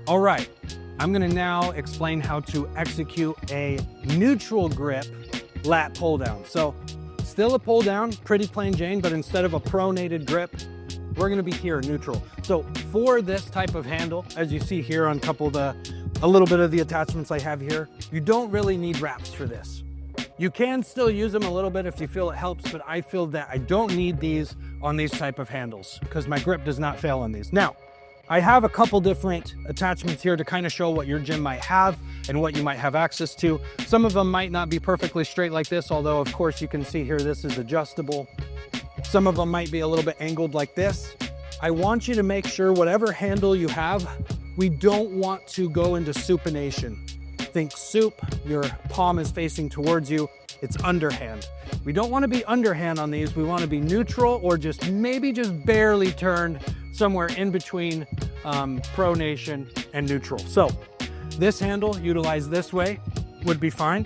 All right, I'm gonna now explain how to execute a neutral grip lat pull down. So still a pull down, pretty plain Jane, but instead of a pronated grip, we're gonna be here neutral. So for this type of handle, as you see here on a little bit of the attachments I have here, you don't really need wraps for this. You can still use them a little bit if you feel it helps, but I feel that I don't need these on these type of handles because my grip does not fail on these. Now, I have a couple different attachments here to kind of show what your gym might have and what you might have access to. Some of them might not be perfectly straight like this, although of course you can see here this is adjustable. Some of them might be a little bit angled like this. I want you to make sure whatever handle you have, we don't want to go into supination. Think soup, your palm is facing towards you, it's underhand. We don't want to be underhand on these, we want to be neutral or maybe just barely turned somewhere in between pronation and neutral. So this handle utilized this way would be fine.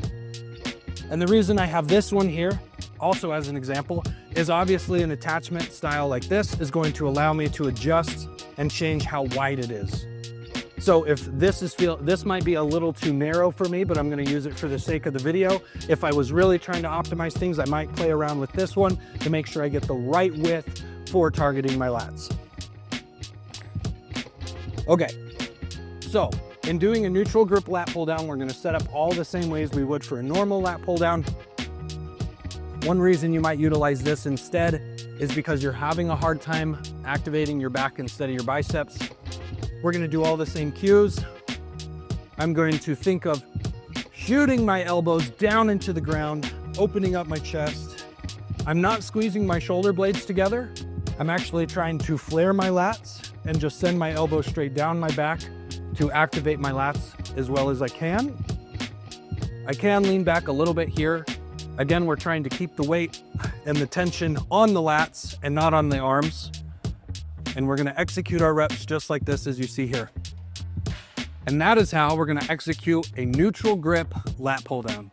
And the reason I have this one here also as an example is obviously an attachment style like this is going to allow me to adjust and change how wide it is. So if this might be a little too narrow for me, but I'm gonna use it for the sake of the video. If I was really trying to optimize things, I might play around with this one to make sure I get the right width for targeting my lats. Okay, so in doing a neutral grip lat pull down, we're gonna set up all the same ways we would for a normal lat pull down. One reason you might utilize this instead is because you're having a hard time activating your back instead of your biceps. We're gonna do all the same cues. I'm going to think of shooting my elbows down into the ground, opening up my chest. I'm not squeezing my shoulder blades together. I'm actually trying to flare my lats and just send my elbows straight down my back to activate my lats as well as I can. I can lean back a little bit here. Again, we're trying to keep the weight and the tension on the lats and not on the arms. And we're gonna execute our reps just like this as you see here. And that is how we're gonna execute a neutral grip lat pull down.